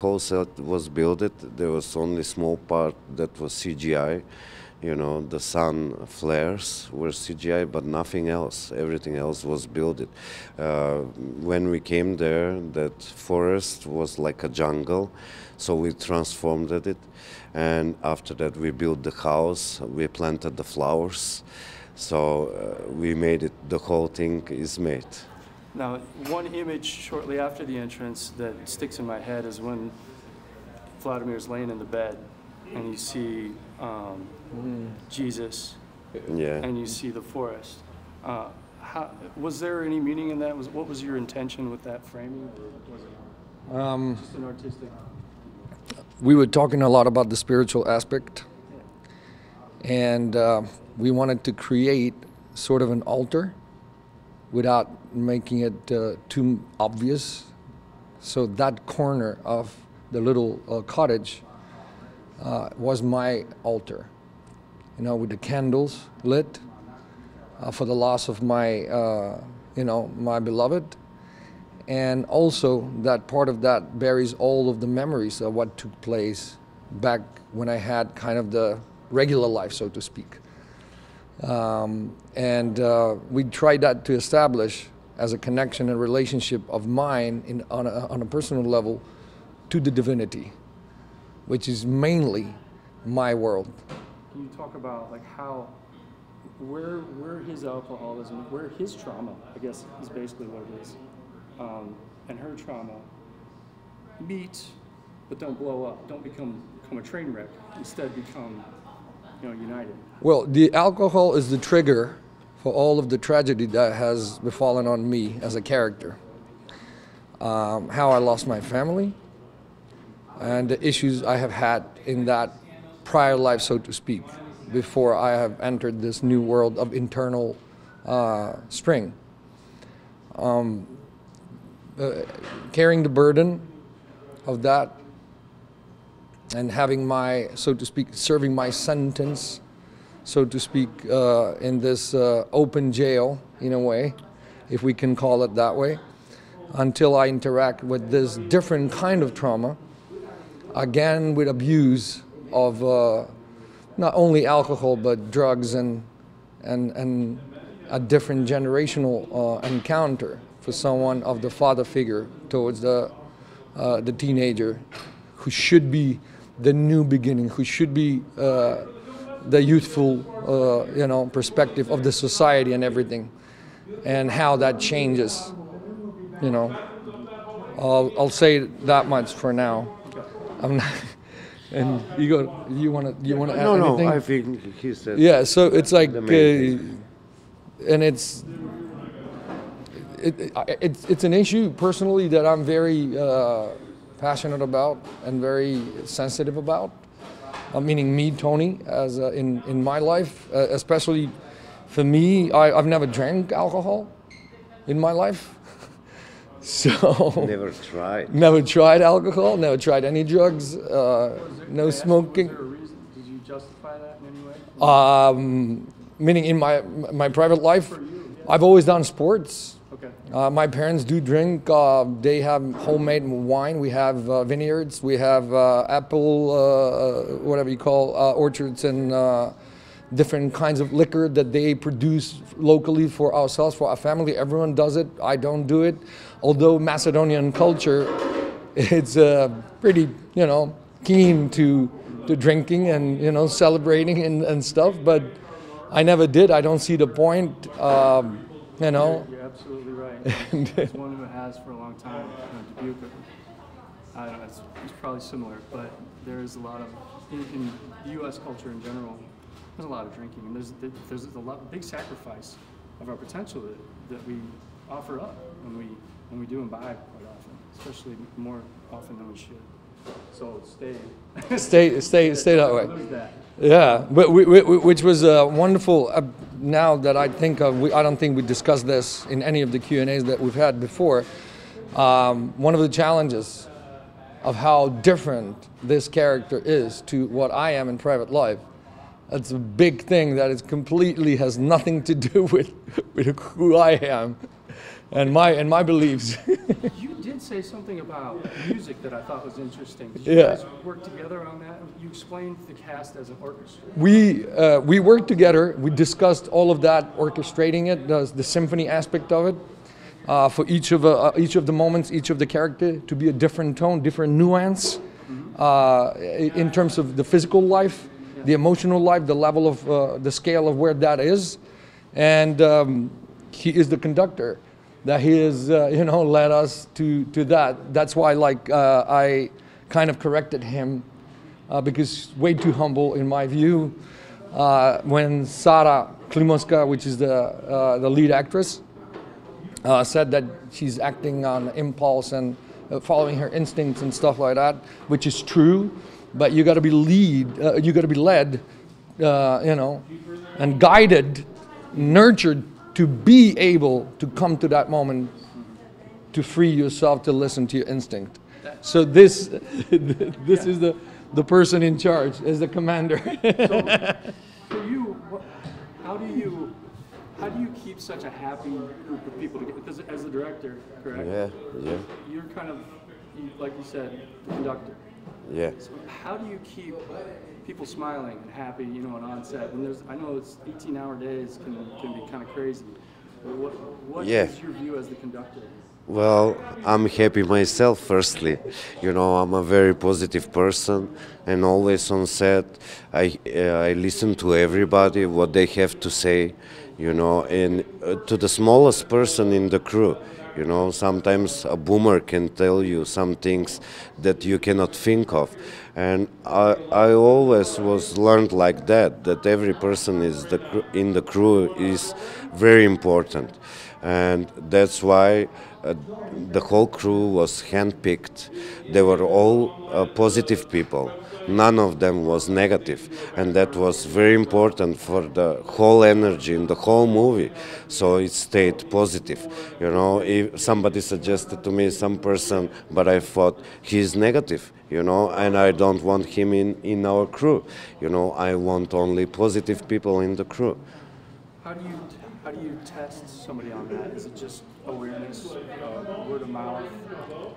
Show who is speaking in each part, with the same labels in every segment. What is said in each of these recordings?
Speaker 1: Whole set was built. There was only small part that was CGI. You know, the sun flares were CGI, but nothing else. Everything else was built. When we came there, that forest was like a jungle, so we transformed it. And after that, we built the house. We planted the flowers. So we made it. The whole thing is made.
Speaker 2: Now, one image shortly after the entrance that sticks in my head is when Vladimir's laying in the bed and you see Jesus,
Speaker 1: Yeah.
Speaker 2: and you see the forest. Was there any meaning in that? What was your intention with that framing? Or was it just an artistic?
Speaker 3: We were talking a lot about the spiritual aspect, and we wanted to create sort of an altar without making it too obvious. So that corner of the little cottage was my altar, you know, with the candles lit for the loss of my, my beloved. And also that part of that buries all of the memories of what took place back when I had kind of the regular life, so to speak. We tried that to establish as a connection and relationship of mine on a personal level to the divinity, which is mainly my world.
Speaker 2: Can you talk about like where his alcoholism, where his trauma, I guess is basically what it is, and her trauma meet, but don't blow up, don't become a train wreck, instead become, united?
Speaker 3: Well, the alcohol is the trigger for all of the tragedy that has befallen on me as a character. How I lost my family and the issues I have had in that prior life, so to speak, before I have entered this new world of internal spring. Carrying the burden of that and having my, so to speak, serving my sentence, so to speak, in this open jail, in a way, if we can call it that way, until I interact with this different kind of trauma, again with abuse of not only alcohol, but drugs and a different generational encounter for someone of the father figure towards the teenager, who should be the new beginning, who should be the youthful, perspective of the society and everything, and how that changes. I'll say that much for now. I'm not. And Igor, you want to add anything?
Speaker 1: No, I think he said.
Speaker 3: Yeah, so it's like, and it's an issue personally that I'm very passionate about and very sensitive about. Meaning me, Tony, as in my life, especially for me, I've never drank alcohol in my life. So
Speaker 1: Never tried.
Speaker 3: Never tried alcohol, never tried any drugs, no smoking.
Speaker 2: Was there a reason? Did you justify that in any way?
Speaker 3: Meaning in my private life, I've always done sports.
Speaker 2: Okay.
Speaker 3: My parents do drink. They have homemade wine. We have vineyards. We have apple, whatever you call, orchards and different kinds of liquor that they produce locally for ourselves, for our family. Everyone does it. I don't do it. Although Macedonian culture, it's pretty, keen to drinking and, celebrating and stuff. But I never did. I don't see the point,
Speaker 2: You're absolutely right. As one who has for a long time, Dubuque, I don't know, it's probably similar, but there is a lot of, in U.S. culture in general, there's a lot of drinking, and there's a big sacrifice of our potential that we offer up when we do imbibe quite often, especially more often than we should. So
Speaker 3: stay that way.
Speaker 2: Lose that.
Speaker 3: Yeah, but which was wonderful. Now that I think of, I don't think we discussed this in any of the Q&As that we've had before. One of the challenges of how different this character is to what I am in private life. That's a big thing that is completely has nothing to do with who I am and my beliefs.
Speaker 2: You did say something about music that I thought was interesting. Did you guys work together on that? You explained the cast as an orchestra.
Speaker 3: We worked together. We discussed all of that, orchestrating it, the symphony aspect of it, for each of the moments, each of the character to be a different tone, different nuance, in terms of the physical life, the emotional life, the level of the scale of where that is, and he is the conductor. That he has, led us to that. That's why, I kind of corrected him because he's way too humble in my view. When Sarah Klimovska, which is the lead actress, said that she's acting on impulse and following her instincts and stuff like that, which is true. But you got to be you got to be led, and guided, nurtured, to be able to come to that moment, to free yourself to listen to your instinct. So this is the person in charge, as the commander.
Speaker 2: So for you, how do you keep such a happy group of people together? Because as the director, correct?
Speaker 1: Yeah.
Speaker 2: You're kind of, like you said, the conductor.
Speaker 1: Yeah.
Speaker 2: So how do you keep people smiling and happy, and on set? And I know it's 18-hour days can be kind of crazy. What is your view as the conductor?
Speaker 1: Well, I'm happy myself, firstly. I'm a very positive person, and always on set, I listen to everybody, what they have to say, and to the smallest person in the crew. Sometimes a boomer can tell you some things that you cannot think of. And I always was learned like that every person in the crew is very important. And that's why the whole crew was handpicked. They were all positive people. None of them was negative, and that was very important for the whole energy in the whole movie. So it stayed positive. If somebody suggested to me some person, but I thought he's negative, and I don't want him in our crew. I want only positive people in the crew.
Speaker 2: How do you test somebody on that? Is it just awareness, word of mouth?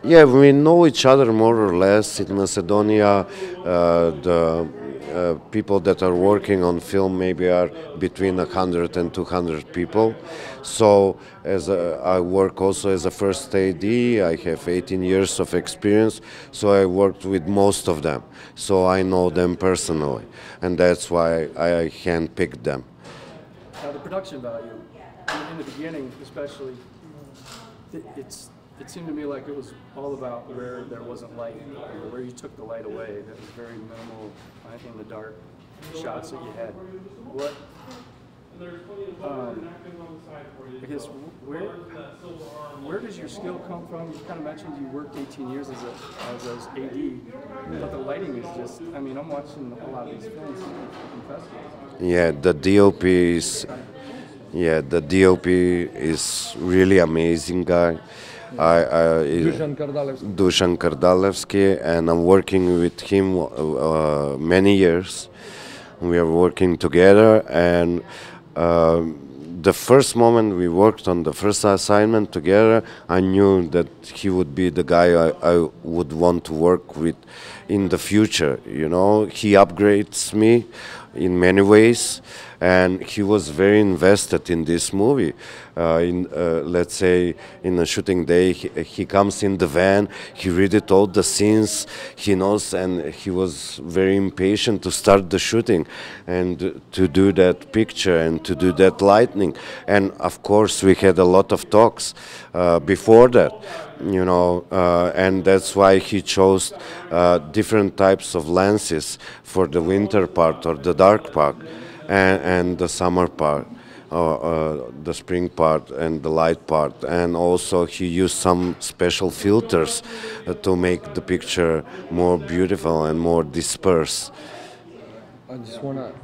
Speaker 1: Yeah, we know each other more or less. In Macedonia, the people that are working on film maybe are between 100 and 200 people. So I work also as a first AD. I have 18 years of experience, so I worked with most of them. So I know them personally, and that's why I handpicked them.
Speaker 2: Now the production value, in the beginning especially, it seemed to me like it was all about where there wasn't light, where you took the light away. That was very minimal in the dark shots that you had. I guess where does your skill come from? You kind of mentioned you worked 18 years as AD, but the lighting is just, I'm watching a lot of these films in festivals.
Speaker 1: Yeah, the DOP is really amazing guy. Dusan Kardalevsky, and I'm working with him many years. We are working together, and the first moment we worked on the first assignment together, I knew that he would be the guy I would want to work with in the future. He upgrades me in many ways, and he was very invested in this movie. Let's say in a shooting day, he comes in the van, he read it all the scenes, he knows, and he was very impatient to start the shooting and to do that picture and to do that lighting. And of course, we had a lot of talks before that. And that's why he chose different types of lenses for the winter part or the dark part and the summer part, the spring part and the light part. And also he used some special filters to make the picture more beautiful and more dispersed.
Speaker 3: I just want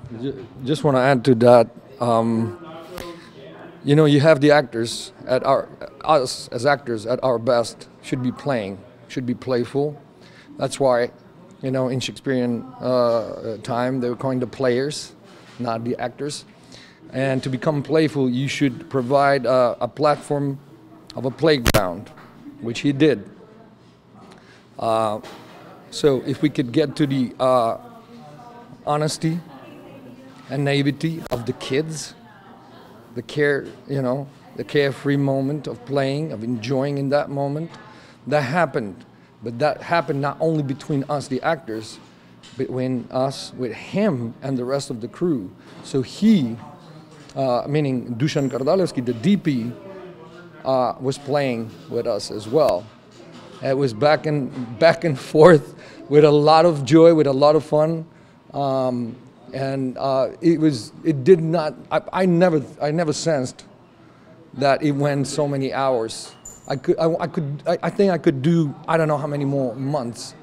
Speaker 3: to add to that. You have the actors us as actors at our best should be playing, should be playful. That's why, in Shakespearean time, they were calling the players, not the actors. And to become playful, you should provide a platform of a playground, which he did. So if we could get to the honesty and naivety of the kids, the carefree moment of playing, of enjoying in that moment, that happened. But that happened not only between us, the actors, between us, with him and the rest of the crew. So he, meaning Dusan Kardalevsky, the DP, was playing with us as well. It was back and forth with a lot of joy, with a lot of fun, and I never sensed that it went so many hours. I think I could do I don't know how many more months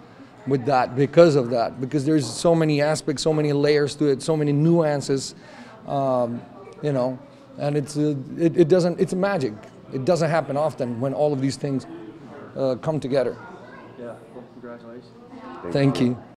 Speaker 3: with that because of that, because there's so many aspects, so many layers to it, so many nuances, and it's magic. It doesn't happen often when all of these things come together.
Speaker 2: Yeah, well, congratulations.
Speaker 3: Thank you.